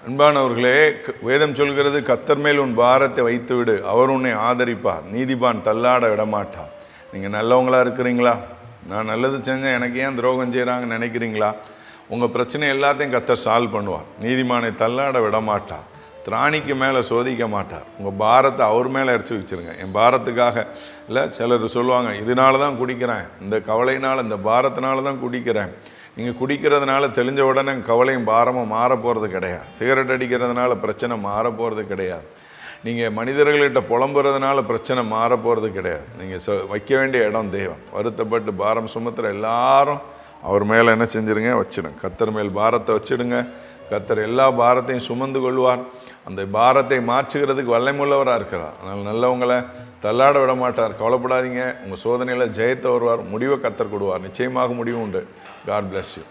அன்பானவர்களே, வேதம் சொல்கிறது, கர்த்தர் மேல் உன் பாரத்தை வைத்து விடு, அவர் உன்னை ஆதரிப்பார், நீதிமான் தள்ளாட விடமாட்டார். நீங்கள் நல்லவங்களா இருக்கிறீங்களா? நான் நல்லது செஞ்சேன், எனக்கு ஏன் துரோகம் செய்கிறாங்கன்னு நினைக்கிறீங்களா? உங்கள் பிரச்சனை எல்லாத்தையும் கர்த்தர் சால்வ் பண்ணுவார். நீதிமானை தள்ளாட விடமாட்டார், திராணிக்கு மேலே சோதிக்க மாட்டார். உங்கள் பாரத்தை அவர் மேலே இறச்சி வச்சுருங்க. என் பாரத்துக்காக இல்லை, சிலர் சொல்லுவாங்க, இதனால தான் குடிக்கிறேன், இந்த கவலையினால், இந்த பாரத்தினால தான் குடிக்கிறேன். நீங்கள் குடிக்கிறதுனால தெளிஞ்ச உடனே கவலையும் பாரமும் மாற போகிறது கிடையாது. சிகரெட் அடிக்கிறதுனால பிரச்சனை மாற போகிறது கிடையாது. நீங்கள் மனிதர்கள்கிட்ட புலம்புறதுனால பிரச்சனை மாற போகிறது கிடையாது. நீங்கள் வைக்க வேண்டிய இடம் தெய்வம். வருத்தப்பட்டு பாரம் சுமத்துற எல்லாரும் அவர் மேலே என்ன செஞ்சுருங்க, வச்சிடுங்க. கர்த்தர் மேல் பாரத்தை வச்சிடுங்க. கர்த்தர் எல்லா பாரத்தையும் சுமந்து கொள்வார். அந்த பாரத்தை மாற்றுகிறதுக்கு வல்லமையுள்ளவராக இருக்கிறார். அதனால் நல்லவங்களை தள்ளாட விட மாட்டார். கவலைப்படாதீங்க. உங்கள் சோதனையில் ஜெயத்தை வருவார். முடிவை கர்த்தர் கொடுவார். நிச்சயமாக முடிவு உண்டு. God bless you.